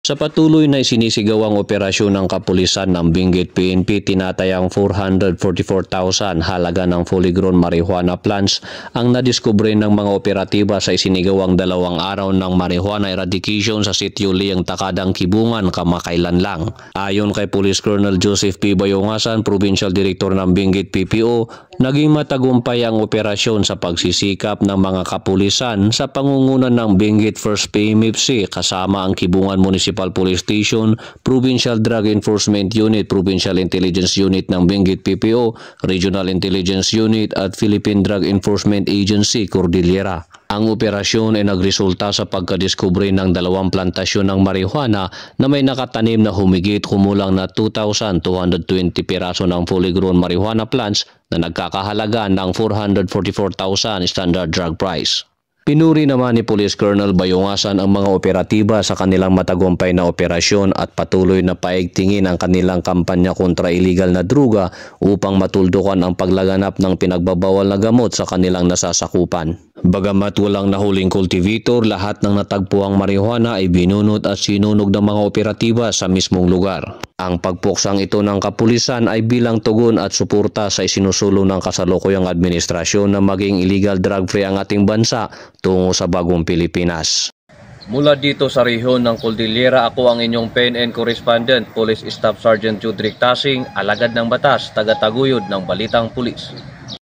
Sa patuloy na isinisigawang operasyon ng kapulisan ng Benguet PNP, tinatayang 444,000 halaga ng fully grown marijuana plants ang nadiskubre ng mga operatiba sa isinigawang 2 araw ng marijuana eradication sa sitio Liang Takadang, Kibungan kamakailan lang. Ayon kay Police Colonel Joseph P. Bayongasan, Provincial Director ng Benguet PPO, naging matagumpay ang operasyon sa pagsisikap ng mga kapulisan sa pangungunan ng Benguet 1st PMFC kasama ang Kibungan Municipal Police Station, Provincial Drug Enforcement Unit, Provincial Intelligence Unit ng Benguet PPO, Regional Intelligence Unit at Philippine Drug Enforcement Agency, Cordillera. Ang operasyon ay nagresulta sa pagkadiskubre ng 2 plantasyon ng marijuana na may nakatanim na humigit kumulang na 2,220 piraso ng fully grown marijuana plants na nagkakahalaga ng 444,000 standard drug price. Pinuri naman ni Police Colonel Bayongasan ang mga operatiba sa kanilang matagumpay na operasyon at patuloy na paigtingin ang kanilang kampanya kontra illegal na druga upang matuldukan ang paglaganap ng pinagbabawal na gamot sa kanilang nasasakupan. Bagamat walang nahuling cultivator, lahat ng natagpuang marijuana ay binunot at sinunog ng mga operatiba sa mismong lugar. Ang pagpuksang ito ng kapulisan ay bilang tugon at suporta sa isinusulong ng kasalukuyang administrasyon na maging illegal drug-free ang ating bansa tungo sa bagong Pilipinas. Mula dito sa rehiyon ng Cordillera, ako ang inyong PNN Correspondent, Police Staff Sergeant Judrick Tasing, alagad ng batas, taga-taguyod ng Balitang Pulis.